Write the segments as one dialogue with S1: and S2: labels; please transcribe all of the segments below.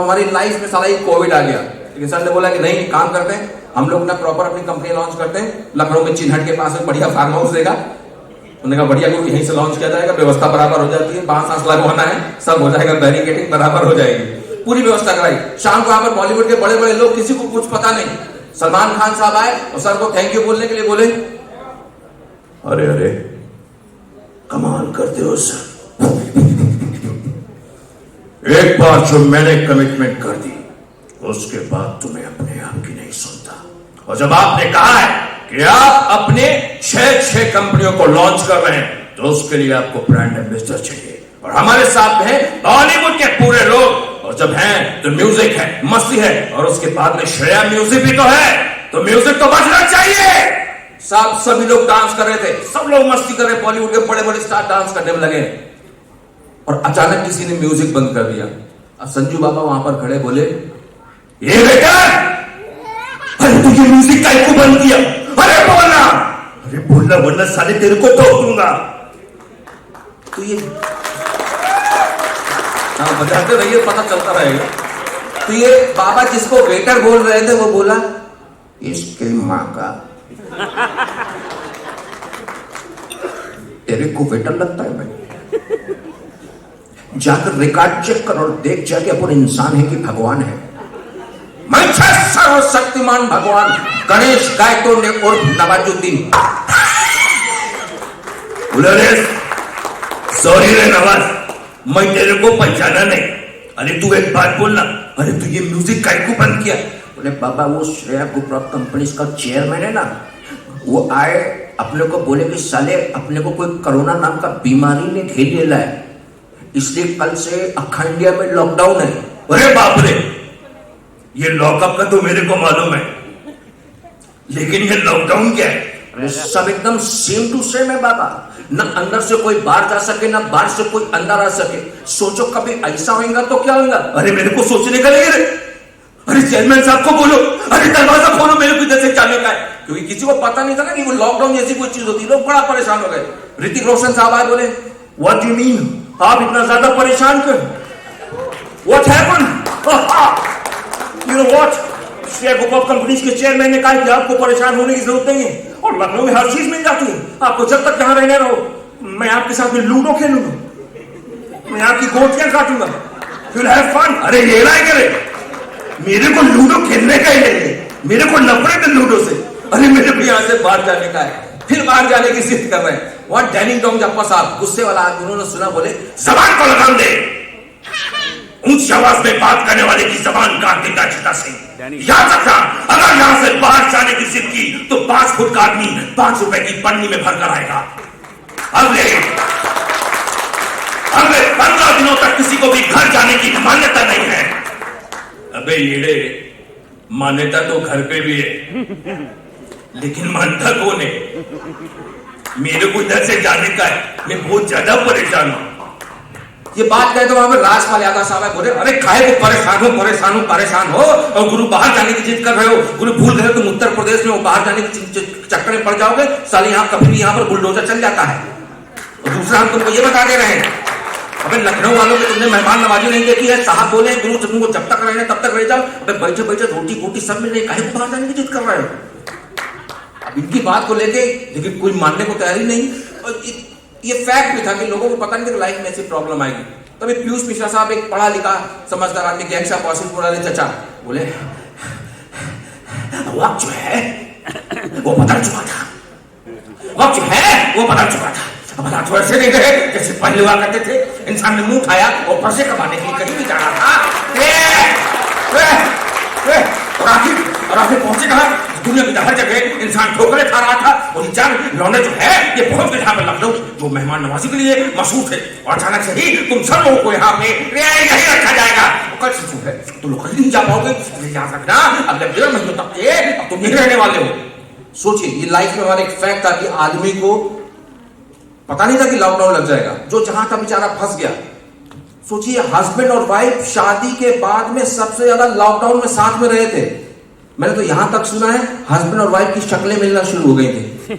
S1: हमारी लाइफ में साला ये कोविड आ गया, लेकिन सर ने बोला कि नहीं, काम करते हैं हम लोग ना, प्रॉपर अपनी कंपनी लॉन्च करते हैं लखनऊ में चिन्हट के पास में बढ़िया फार्म हाउस देगा। उन्होंने कहा बढ़िया, क्योंकि यहीं से लॉन्च किया जाएगा, व्यवस्था बराबर हो जाती है, 5 सांस लगवाना है, सब हो जाएगा, बैरिकेडिंग बराबर हो जाएगी, पूरी व्यवस्था कराई। शाम को यहाँ पर बॉलीवुड के बड़े बड़े लोग, किसी को कुछ पता नहीं, सलमान खान साहब आए और सर को थैंक यू बोलने के लिए बोले, अरे अरे कमाल करते हो सर, एक बार जो मैंने कमिटमेंट कर दी उसके बाद तुम्हें अपने आप की नहीं सुनता, और जब आपने कहा है कि आप अपने 6 कंपनियों को लॉन्च कर रहे हैं तो उसके लिए आपको ब्रांड एम्बेसडर चाहिए, और हमारे साथ हैं बॉलीवुड के पूरे लोग, और जब हैं तो म्यूजिक है, मस्ती है, और उसके बाद में श्रेया म्यूजिक भी तो है, तो म्यूजिक तो बजना चाहिए। सब सभी लोग डांस कर रहे थे, सब लोग मस्ती कर रहे, बॉलीवुड के बड़े बड़े स्टार डांस करने में लगे, और अचानक किसी ने म्यूजिक बंद कर दिया। अब संजू बाबा वहां पर खड़े बोले, ये बेटा, अरे तू ये म्यूजिक का क्यों बंद किया? अरे बोलना, अरे बोलना वरना साले तेरे को तोड़ दूंगा। तो ये बजाते रहिए, पता चलता रहेगा। तो ये बाबा जिसको वेटर बोल रहे थे वो बोला, इसके माँ का, तेरे को वेटर लगता है? मैं जाकर रिकॉर्ड चेक कर और देख जाके अपन इंसान है कि भगवान है। मैं सर्वशक्तिमान भगवान गणेश गायतो ने और नवाजुद्दीन, सॉरी रे नवाज, मैं तेरे को पहचाना नहीं। अरे तू एक बात बोलना, अरे तू ये म्यूजिक काय को बंद किया? बोले बाबा वो श्रेया ग्रुप ऑफ कंपनीज का चेयरमैन है ना, वो आए अपने को बोले कि साले अपने को कोई कोरोना नाम का बीमारी ने घेर लिया है, इसलिए कल से अखंड इंडिया में लॉकडाउन है। अरे बाप रे, ये लॉकअप का तो मेरे को मालूम है, लेकिन ये लॉकडाउन क्या है? सब एकदम सेम टू सेम है बाबा, न अंदर से कोई बाहर जा सके, न बाहर से कोई अंदर आ सके। सोचो कभी ऐसा होगा तो क्या होगा? अरे मेरे को सोचने का नहीं रे, अरे चेयरमैन साहब को बोलो, अरे दरवाजा खोलो, मेरे को इधर से जाने का है, क्योंकि किसी को पता नहीं था ना कि वो लॉकडाउन जैसी कोई चीज होती है। लोग बड़ा परेशान हो गए। ऋतिक रोशन साहब आए, बोले व्हाट यू मीन, आप इतना ज्यादा परेशान क्यों? What happened? You know what, Shreya group of companies के चेयरमैन ने कहा कि आपको परेशान होने की जरूरत नहीं है, और लखनऊ में हर चीज मिल जाती है, आपको जब तक यहाँ रहने रहो। मैं आपके साथ में लूडो खेलूंगा, मैं आपकी गोटियां काटूंगा, you'll have fun। अरे ये ना करे, मेरे को लूडो खेलने का ही नहीं है, मेरे को नफरत है लूडो से। अरे मेरे को यहाँ से बाहर जाने का है, फिर बाहर जाने की जिद कर रहे हैं। वहां डैनिंग डोंग जप्पा साहब गुस्से वाला आदमी, उन्होंने सुना, बोले जबान को लगाम दे, ऊंची आवाज में बात करने वाले की जबान काट देगा चिता से। याद रखना, अगर यहां से बाहर जाने की जिद की तो 5 फुट का आदमी 5 रुपए की पन्नी में भरकर आएगा। अगले 15 दिनों तक किसी को भी घर जाने की मान्यता नहीं है। अबे येड़े, मान्यता तो घर पे भी है, लेकिन मानता कौन है? मेरे को इधर से जाने का है, मैं बहुत ज्यादा परेशान हूं। ये बात कहे तो वहां पर राजपाल यादव साहब बोले, अरे काहे को परेशान हो, और गुरु बाहर जाने की जिद कर रहे हो, गुरु भूल गए तुम उत्तर प्रदेश में बाहर जाने के चक्कर में पड़ जाओगे, साले यहाँ कभी भी यहाँ पर बुलडोजर चल जाता है। और दूसरा हम तुमको ये बता दे रहे हैं, अबे लखनऊ वालों की तुमने मेहमान नवाजी नहीं देखी है। साहब बोले गुरु तुमको जब तक रहने तब तक रह जाओ, अबे बैठे बैठे रोटी बोटी सब मिल रही, काहे को बाहर जाने की जिद कर रहे हो? अब इनकी बात को लेके लेकिन कोई मानने को तैयार ही नहीं, और ये फैक्ट भी था कि लोगों को पता नहीं था लाइफ में ऐसी प्रॉब्लम आएगी। तभी पीयूष मिश्रा साहब, एक पढ़ा लिखा समझदार आदमी, गैंग साहब वासिफपुर चचा, बोले वक्त जो है वो बदल चुका था, वक्त जो है वो बदल चुका था। अब ऐसे नहीं रहे जैसे पहले हुआ करते थे, इंसान ने मुंह खाया और पैसे कमाने के लिए कहीं भी जा रहा था, और आखिर पहुंचे कहा? दुनिया की हर जगह इंसान ठोकरे खा रहा था, और ये चार लौंडे जो है ये पहुंच गए यहाँ पे लखनऊ, जो मेहमान नवाजी के लिए मशहूर थे, और अचानक से ही तुम सब लोगों को यहाँ पे नहीं रखा जाएगा। कल से है तुम लोग कहीं नहीं जा पाओगे, याद रखना अगले 1.5 महीनों तक के अब तुम नहीं रहने वाले हो। सोचिए, ये लाइफ में हमारा एक फैक्ट था कि आदमी को पता नहीं था कि लॉकडाउन लग जाएगा, जो जहां था बेचारा फंस गया। सोचिए, हस्बैंड और वाइफ शादी के बाद में सबसे ज्यादा लॉकडाउन में साथ में रहे थे। मैंने तो यहां तक सुना है हस्बैंड और वाइफ की शक्लें मिलना शुरू हो गई थी।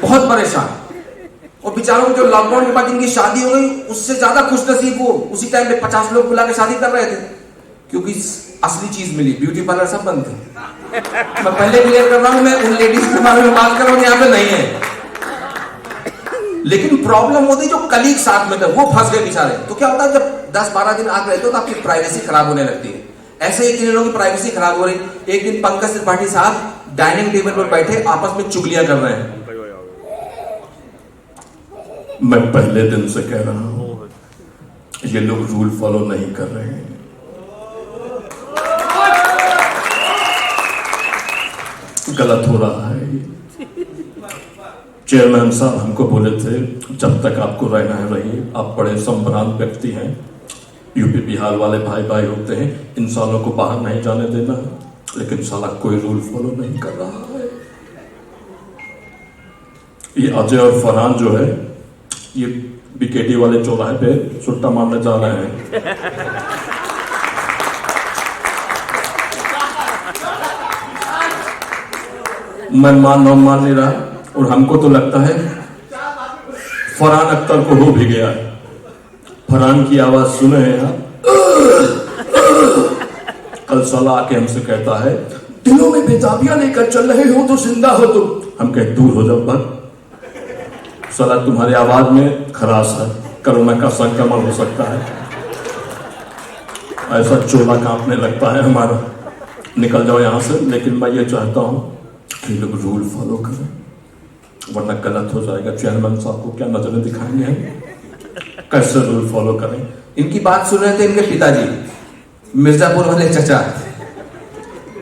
S1: बहुत परेशान।
S2: और बेचारों को जो लॉकडाउन के बाद जिनकी शादी हो गई उससे ज्यादा खुशनसीब वो उसी टाइम पे 50 लोग बुला के शादी कर रहे थे, क्योंकि असली चीज मिली। ब्यूटी पार्लर सब बंद थे। मैं पहले क्लियर कर रहा हूं, मैं उन लेडीज के बारे में बात कर रहा हूं यहाँ पे नहीं है, लेकिन प्रॉब्लम होती जो कलीग साथ में थे वो फंस गए बेचारे। तो क्या होता है जब 10-12 दिन आग रहते हो तो आपकी प्राइवेसी खराब होने लगती है। ऐसे ही 3 लोगों की प्राइवेसी खराब हो रही। एक दिन पंकज त्रिपाठी साहब डाइनिंग टेबल पर बैठे आपस में चुगलियां कर रहे हैं।
S1: मैं पहले दिन से कह रहा हूं ये लोग रूल फॉलो नहीं कर रहे हैं। गलत हो रहा है। चेयरमैन साहब हमको बोले थे जब तक आपको रहना है रहिए, आप बड़े संभ्रांत व्यक्ति हैं, यूपी बिहार वाले भाई भाई होते हैं, इंसानों को बाहर नहीं जाने देना, लेकिन साला कोई रूल फॉलो नहीं कर रहा है। ये अजय और फरहान जो है ये बीकेटी वाले चौराहे पे सुट्टा मारने जा रहे हैं। मैं मान नहीं रहा, और हमको तो लगता है फरहान अख्तर को हो भी गया है। फरहान की आवाज सुने हैं आप? कल साला आके हमसे कहता है दिलों में बेताबियां लेकर चल रहे हो तो जिंदा हो तुम। हम कहे दूर हो जाओ बस, साला तुम्हारी आवाज में खराश है, कोरोना का संक्रमण हो सकता है। ऐसा चोला कांपने लगता है हमारा, निकल जाओ यहां से। लेकिन मैं ये चाहता हूं कि लोग रूल फॉलो करें, वरना गलत हो जाएगा। चेयरमैन साहब को क्या नजरें दिखाएंगे हम, कैसे रूल फॉलो करें।
S2: इनकी बात सुन रहे थे इनके पिताजी, मिर्जापुर वाले चचा।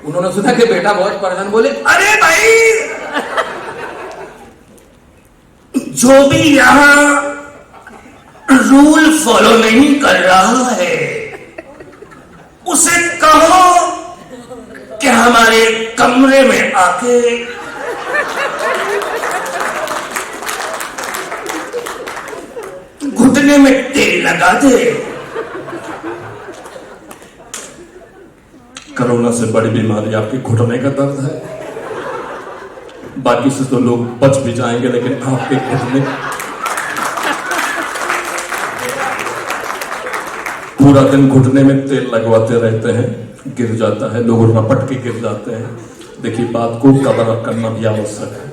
S2: उन्होंने सुना कि बेटा बहुत परेशान, बोले अरे भाई
S1: जो भी यहां रूल फॉलो नहीं कर रहा है उसे कहो कि हमारे कमरे में आके घुटने में तेल लगा दे। कोरोना से बड़ी बीमारी आपके घुटने का दर्द है। बाकी से तो लोग बच भी जाएंगे, लेकिन आपके घुटने पूरा दिन घुटने में तेल लगवाते रहते हैं, गिर जाता है, लोग रपट के गिर जाते हैं। देखिए बात को कवर अप करना भी आवश्यक है।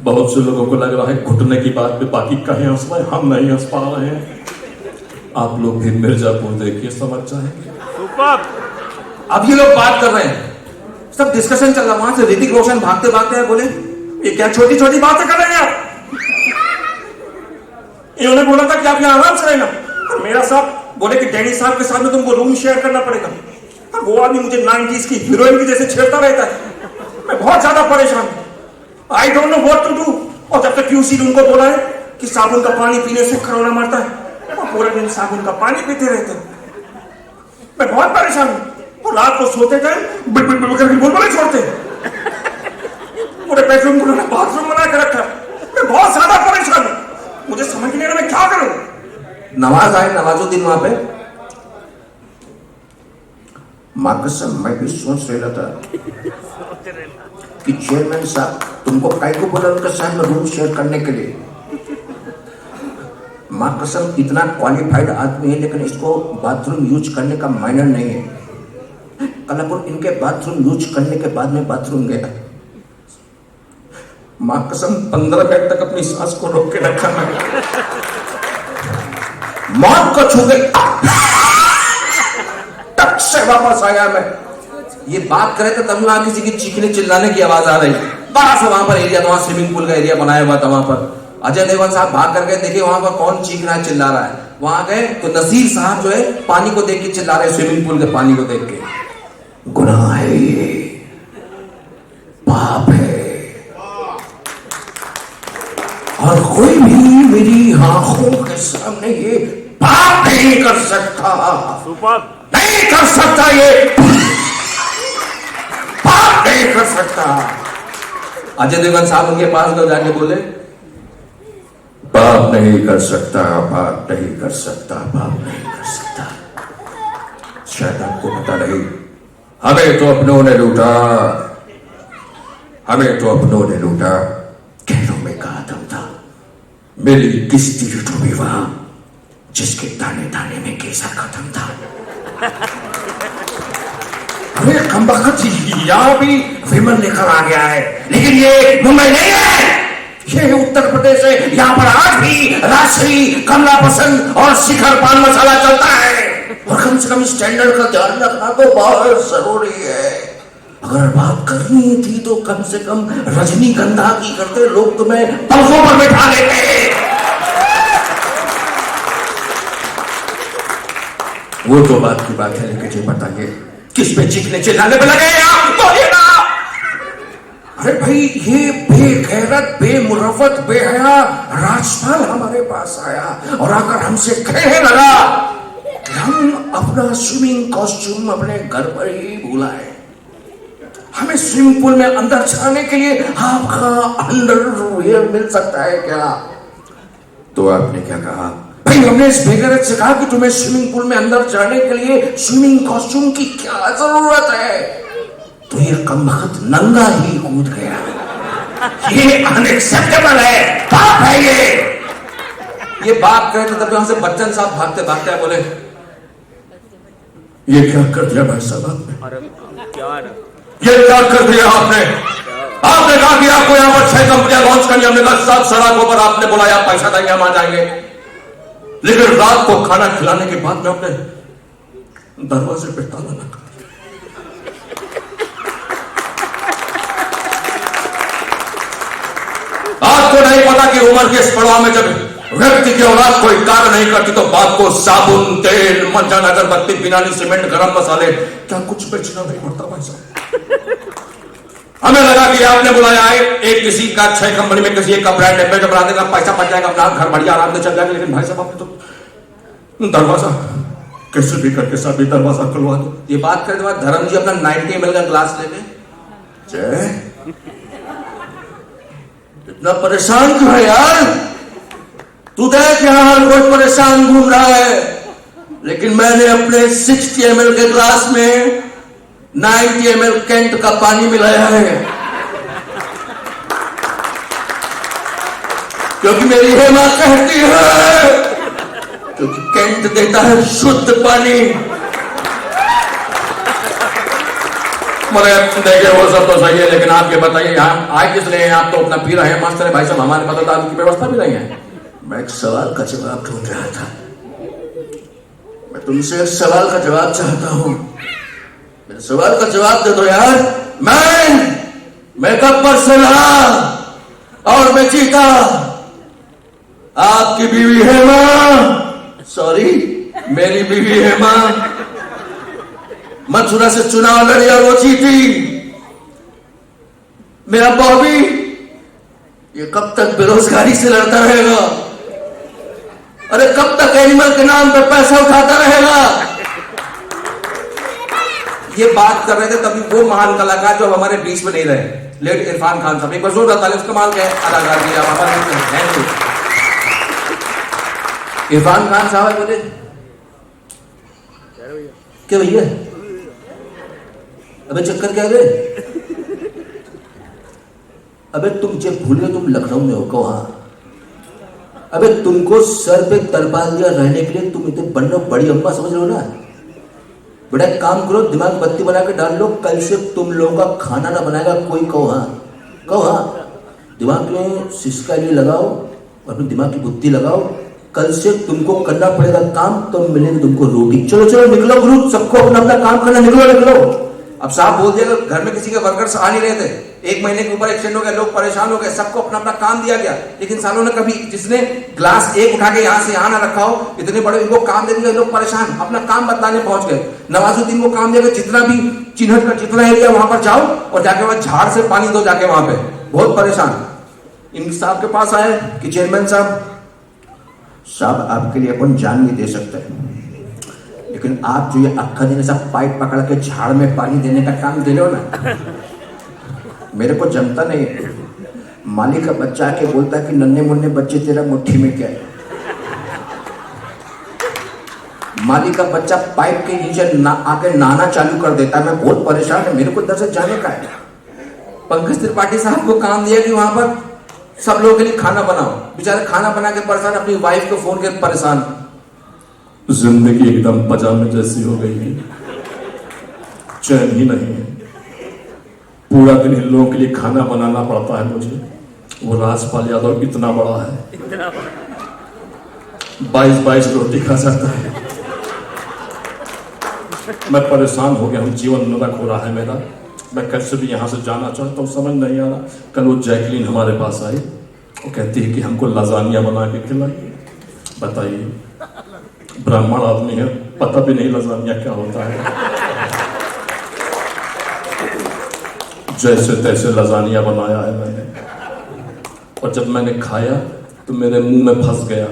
S1: बहुत से लोगों को लग रहा है घुटने की बात पे बाकी कहीं हंस रहे, हम नहीं हंस पा रहे हैं। आप लोग भी मिर्जापुर देखिए, समझ जाएंगे।
S2: अब ये लोग बात कर रहे हैं, सब डिस्कशन चल रहा, वहां से ऋतिक रोशन भागते भागते हैं, बोले ये क्या छोटी छोटी बातें कर रहे हैं आप। इन्होंने बोला था कि आप यहाँ आराम से रहना, और मेरा साहब बोले कि डैनी साहब के साथ में तुमको रूम शेयर करना पड़ेगा। और वो आदमी मुझे 90s की हीरोइन की जैसे छेड़ता रहता है। मैं बहुत ज्यादा परेशान हूं, I don't know what to do. और जब तक क्यूसी उनको बोला है कि साबुन का पानी पीने से कोरोना मरता है, और पूरे दिन साबुन का पानी पीते रहते हैं। मैं बहुत परेशान हूं, और रात को सोते टाइम बिल्कुल करके बोल छोड़ते पूरे बेडरूम को बाथरूम बना के रखा। मैं बहुत ज्यादा परेशान हूं, मुझे समझ नहीं आ रहा मैं क्या करूं। नवाज आए, नवाजुद्दीन वहां पे, मां कसम मैं भी सोच रहा था कि चेयरमैन साहब तुमको काय को बोला उनके साथ में रूम शेयर करने के लिए। मां कसम इतना क्वालिफाइड आदमी है, लेकिन इसको बाथरूम यूज करने का माइनर नहीं है। कल अपन इनके बाथरूम यूज करने के बाद में बाथरूम गया, मां कसम 15 मिनट तक अपनी सांस को रोक के रखा मैं, मौत को छू गई, टक से वापस आया मैं। ये बात करे तो तभी वहां किसी की चीखने चिल्लाने की आवाज आ रही। बड़ा सा वहां पर एरिया था, वहां स्विमिंग पूल का एरिया बनाया हुआ था। वहां पर अजय देवगन साहब भाग करके देखे वहां पर कौन चीख रहा है, चिल्ला रहा है। वहां गए तो नसीर साहब जो है पानी को देख के चिल्ला रहे, स्विमिंग पूल के पानी को देख के। गुनाह है ये, पाप है, और कोई भी मेरी आंखों के सामने ये पाप नहीं कर सकता, नहीं कर सकता, ये पाप नहीं कर सकता। अजय देवगन साहब उनके पास गए, जाके बोले पाप नहीं कर सकता, पाप नहीं कर सकता, पाप नहीं कर सकता। शायद आपको पता नहीं, हमें तो अपनों ने लूटा, हमें तो अपनों ने लूटा। गहरों में कहा दम था,
S1: मेरी किस्ती डूबी वहां जिसके दाने दाने में केसर खत्म था। अरे कमबख्त, यहां भी विमल लेकर आ गया है, लेकिन ये मुंबई नहीं है, ये उत्तर प्रदेश है। यहाँ पर आज भी राजश्री, कमला पसंद और शिखर पान मसाला चलता है। और कम से कम स्टैंडर्ड का ध्यान रखना तो बहुत जरूरी है। अगर बात करनी थी तो कम से कम रजनीगंधा की करते, लोग तुम्हें पलकों पर बैठा लेते। वो तो बात की बात है, लेकिन ये बताइए किस पे चीखने चिल्लाने पे लगे आप? बोलिए ना। अरे भाई, ये बेगैरत, बेमुरवत, बेहया राजपाल हमारे पास आया और आकर हमसे कहने लगा कि हम अपना स्विमिंग कॉस्ट्यूम अपने घर पर ही भूलाए, हमें स्विमिंग पूल में अंदर जाने के लिए आपका अंडरवियर मिल सकता है क्या? तो आपने क्या कहा? भाई, हमने इस बेगैरत से कहा कि तुम्हें स्विमिंग पूल में अंदर जाने के लिए स्विमिंग कॉस्ट्यूम की क्या जरूरत है? तो ये कमबख्त नंगा ही कूद गया। ये अनएक्सेप्टेबल है, पाप है ये बात कहे तो तब यहां से बच्चन साहब भागते भागते बोले, ये क्या कर दिया भाई साहब आपने? ये क्या कर दिया आपने? आपने कहा कि आपको यहां पर 6 कंपनियां लॉन्च करनी, हमने कहा सब सड़कों पर आपने बुलाया, पैसा देंगे, हम आ जाएंगे। लेकिन रात को खाना खिलाने के बाद में अपने दरवाजे पे ताला लगा। आपको नहीं पता कि उम्र के इस पड़ाव में जब व्यक्ति की औलाद कोई कार्य नहीं करती तो बाप को साबुन, तेल, मंजन, अगरबत्ती, बिनानी, सीमेंट, गरम मसाले, क्या कुछ बेचना नहीं पड़ता भाई साहब। हमें लगा कि आपने बुलाया है, एक किसी का 6 कंपनी में किसी एक का ब्रांड एम्बेसडर बना देगा, पैसा बच जाएगा, अपना घर बढ़िया आराम से चल जाएगा। लेकिन भाई साहब आपने तो दरवाजा कैसे भी करके सभी दरवाजा खुलवा दो। ये बात करने के बाद धर्म जी अपना 90 ml का ग्लास लेके, इतना परेशान क्यों है यार? तू देख यहां हर कोई परेशान घूम रहा है, लेकिन मैंने अपने 60 ml के ग्लास में 90 ml कैंट का पानी मिलाया है, क्योंकि मेरी हेमा कहती है, क्योंकि कैंट देता है शुद्ध पानी। देखिए वो सब तो सही है, लेकिन आप ये बताइए यहाँ आए किस लिए? आप तो अपना पी रहे हैं, मस्त है भाई साहब, हमारे पास तो की व्यवस्था भी नहीं है। मैं एक सवाल का जवाब ढूंढ रहा था, मैं तुमसे एक सवाल का जवाब चाहता हूं, मेरे सवाल का जवाब दे दो यार। मैं गब्बर से लड़ा और मैं जीता, आपकी बीवी हेमा, सॉरी मेरी बीवी हेमा मथुरा से चुनाव लड़ी और वो जीती। मेरा बॉबी ये कब तक बेरोजगारी से लड़ता रहेगा? अरे कब तक एनिमल के नाम पे पैसा उठाता रहेगा? ये बात कर रहे थे तभी वो महान कलाकार जो हमारे बीच में नहीं रहे, लेट इरफान खान साहब। एक बार जोरदार तालियां, कमाल के अदाकार दिया हमारे। इरफान खान साहब बोले, क्या भैया अबे चक्कर क्या गए? अबे तुम जब भूले तुम लखनऊ में हो कहा? अबे तुमको सर पे तरपाल दिया रहने के लिए, तुम इतने बनना बड़ी अम्मा समझ लो ना। बेटा एक काम करो, दिमाग बत्ती बना के डाल लो, कल से तुम लोगों का खाना ना बनाएगा कोई। कहो हाँ, दिमाग में सिसका लिए लगाओ और अपने दिमाग की बुद्धि लगाओ, कल से तुमको करना पड़ेगा काम, तो मिलेगी तुमको रोटी। चलो निकलो ग्रुप, सबको अपना अपना काम करना, निकलो। अब साहब बोल दिया, घर में किसी के वर्कर्स आ नहीं रहे थे, 1 महीने के ऊपर एक्सटेंड हो गया, लोग परेशान हो गए, सबको अपना अपना काम दिया गया। लेकिन सालों ने कभी जिसने ग्लास एक उठा के यहां से यहां ना रखा हो, इतने बड़े इनको काम दे दिया, लोग परेशान, अपना काम बदलाने पहुंच गए। नवाजुद्दीन को काम दिया, जितना भी चिन्हट का जितना एरिया वहां पर जाओ और जाके वहां झाड़ से पानी दो, जाके वहां पे बहुत परेशान। इन साहब के पास आए कि चेयरमैन साहब आपके लिए अपन जान नहीं दे सकते, लेकिन आप जो ये अक्खा दिन सब पाइप पकड़ के झाड़ में पानी देने का काम दे रहे हो ना, मेरे को जमता नहीं। मालिक का बच्चा आके बोलता है कि नन्हे मुन्ने बच्चे तेरा मुट्ठी में क्या है? मालिक का बच्चा पाइप के नीचे आके नहाना चालू कर देता है, मैं बहुत परेशान है, मेरे को दरअसल जाने का है। पंकज त्रिपाठी साहब को काम दिया कि वहां पर सब लोगों के लिए खाना बनाओ, बेचारे खाना बना के परेशान, अपनी वाइफ को फोन करके परेशान।
S2: जिंदगी एकदम पजामे जैसी हो गई है, चैन ही नहीं है। पूरा दिन इन लोगों के लिए खाना बनाना पड़ता है मुझे। वो राजपाल यादव इतना बड़ा है, 22 रोटी खा सकता है। मैं परेशान हो गया हूँ, जीवन नरक हो रहा है मेरा। मैं कैसे भी यहाँ से जाना चाहता हूँ, समझ नहीं आ रहा। कल वो जैकलीन हमारे पास आई, वो कहती है कि हमको लजानिया बना के खिलाइए। बताइए, ब्राह्मण आदमी है, पता भी नहीं लजानिया क्या होता है। जैसे तैसे लजानिया बनाया है मैंने, और जब मैंने खाया तो मेरे मुंह में फंस गया।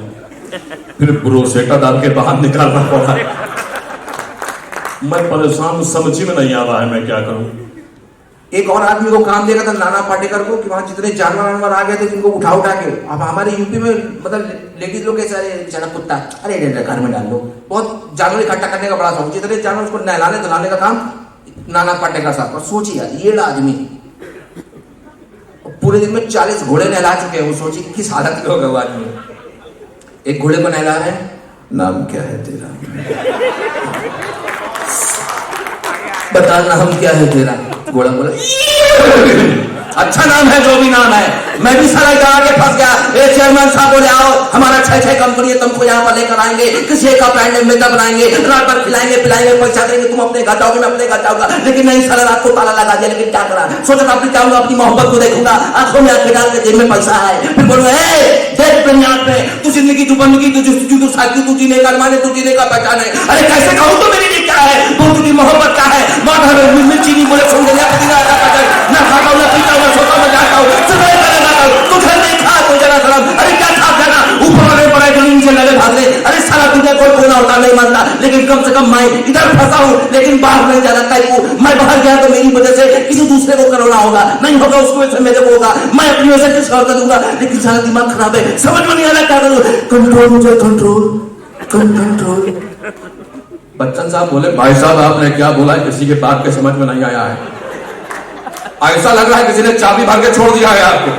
S2: फिर ब्रोसेटा डाल के बाहर निकालना पड़ा। मैं परेशान हूं, समझ में नहीं आ रहा है मैं क्या करूं।
S1: एक और आदमी को काम दिया था नाना पाटेकर को कि वहां जितने जानवर आ गए थे जिनको उठा के, अब हमारे यूपी में मतलब लेडीज लोग कैसे, अरे बेचारा कुत्ता, अरे घर में डाल लो। बहुत जानवर इकट्ठा करने का बड़ा शौक, जितने जानवर उसको नहलाने धुलाने का काम नाना पाटेकर साहब। और सोचिए यार, ये आदमी पूरे दिन में 40 घोड़े नहला चुके हैं। वो सोचिए किस हालत में होगा वो आदमी। एक घोड़े को नहला है, नाम क्या है तेरा, बता नाम क्या है तेरा। घोड़ा बोला अच्छा नाम है, जो भी नाम है। मैं भी सारा यहाँ आके फंस गया। ए चेयरमैन साहब बोले आओ, हमारा 6 कंपनी है, तुमको यहाँ पर लेकर आएंगे, किसी का ब्रांड एम्बेसडर बनाएंगे, रात भर खिलाएंगे पिलाएंगे, पैसा देंगे, तुम अपने घर जाओगे, मैं अपने घर जाऊंगा। लेकिन नहीं, सारा रात को ताला लगा दिया। लेकिन क्या करा, सोचा था अपनी जाऊंगा, अपनी मोहब्बत को देखूंगा, आंखों में आंखें डाल के, जेब में पैसा है। फिर बोलो देख दुनिया में तू जिंदगी तू बंदगी तू साथी तू जीने का माने, तू जीने का पहचान है। अरे कैसे कहूँ तो मेरे लिए क्या है, वो तुझी मोहब्बत का है। माथा में मिर्ची नहीं बोले समझे ना खाता हूँ, ना पीता हूँ, सोता हूँ, जाता हूँ, सफाई करने जाता हूँ। तुझे नहीं खा तो जरा सलाम। अरे क्या खा जाना, ऊपर वाले पड़े जमीन से लगे भाग ले। अरे सारा दुनिया कोई कोना होता नहीं मानता, लेकिन कम से कम मैं इधर फंसा हूँ, लेकिन बाहर नहीं जाना। मैं बाहर गया तो मेरी वजह से किसी दूसरे को कोरोना होगा, नहीं होगा उसको वजह से मेरे को होगा, मैं अपनी वजह से किसी और का दूंगा। लेकिन सारा दिमाग खराब है, समझ में नहीं आ रहा क्या करूँ। कंट्रोल मुझे कंट्रोल। बच्चन साहब बोले भाई साहब आपने क्या बोला है, किसी के बात के समझ में नहीं आया है। ऐसा लग रहा है किसी ने चाबी भर के छोड़ दिया है आपको।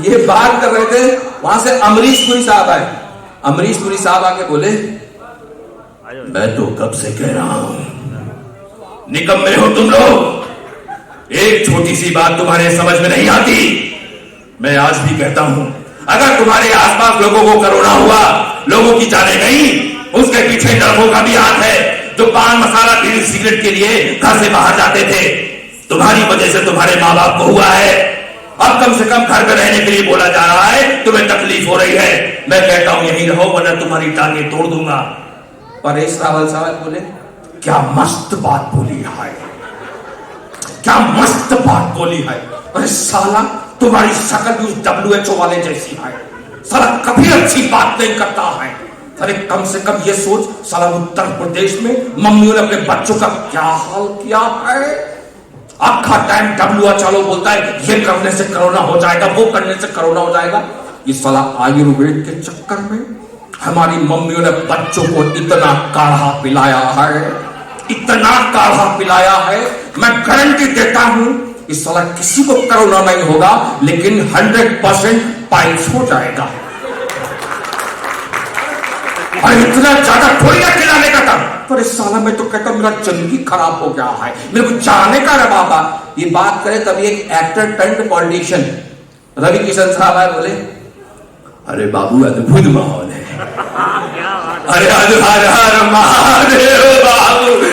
S1: ये बात कर रहे थे, वहां से अमरीश पुरी साहब आए। अमरीश पुरी साहब आके बोले मैं तो कब से कह रहा हूं, निकम्मे हो तुम लोग, एक छोटी सी बात तुम्हारे समझ में नहीं आती। मैं आज भी कहता हूं, अगर तुम्हारे आसपास लोगों को कोरोना हुआ, लोगों की जाने गई, उसके पीछे डरबों का भी हाथ है, जो पान मसाला बीड़ी सिगरेट के लिए घर से बाहर जाते थे। तुम्हारी वजह से तुम्हारे माँ बाप को हुआ है। अब कम से कम घर में रहने के लिए बोला जा रहा है, तुम्हें तकलीफ हो रही है। मैं कहता हूं यहीं रहो, वरना तुम्हारी टांगें तोड़ दूंगा। परेश रावल साहब बोले क्या मस्त बात बोली है, क्या मस्त बात बोली है। अरे साला तुम्हारी शक्ल भी उस WHO वाले जैसी है, साला कभी अच्छी बात नहीं करता है। अरे कम से कम ये सोच, साला उत्तर प्रदेश में मम्मियों ने अपने बच्चों का क्या हाल किया है। आखा टाइम WHO बोलता है ये करने से कोरोना हो जाएगा, वो करने से कोरोना हो जाएगा। ये साला आयुर्वेद के चक्कर में हमारी मम्मियों ने बच्चों को इतना काढ़ा पिलाया है, इतना काढ़ा पिलाया है। मैं गारंटी देता हूं इस साला किसी को कोरोना नहीं होगा, लेकिन 100% पाइल्स हो जाएगा। और इतना ज्यादा थोड़ी ना खिलाने का था। पर इस साला मैं तो कहता मेरा जिंदगी खराब हो गया है, मेरे को जाने का रे बाबा। ये बात करे तभी एक actor turned politician Ravi Kishan साहब आए, बोले अरे बाबू अद्भुत माहौल है, अरे हर हर हर महादेव।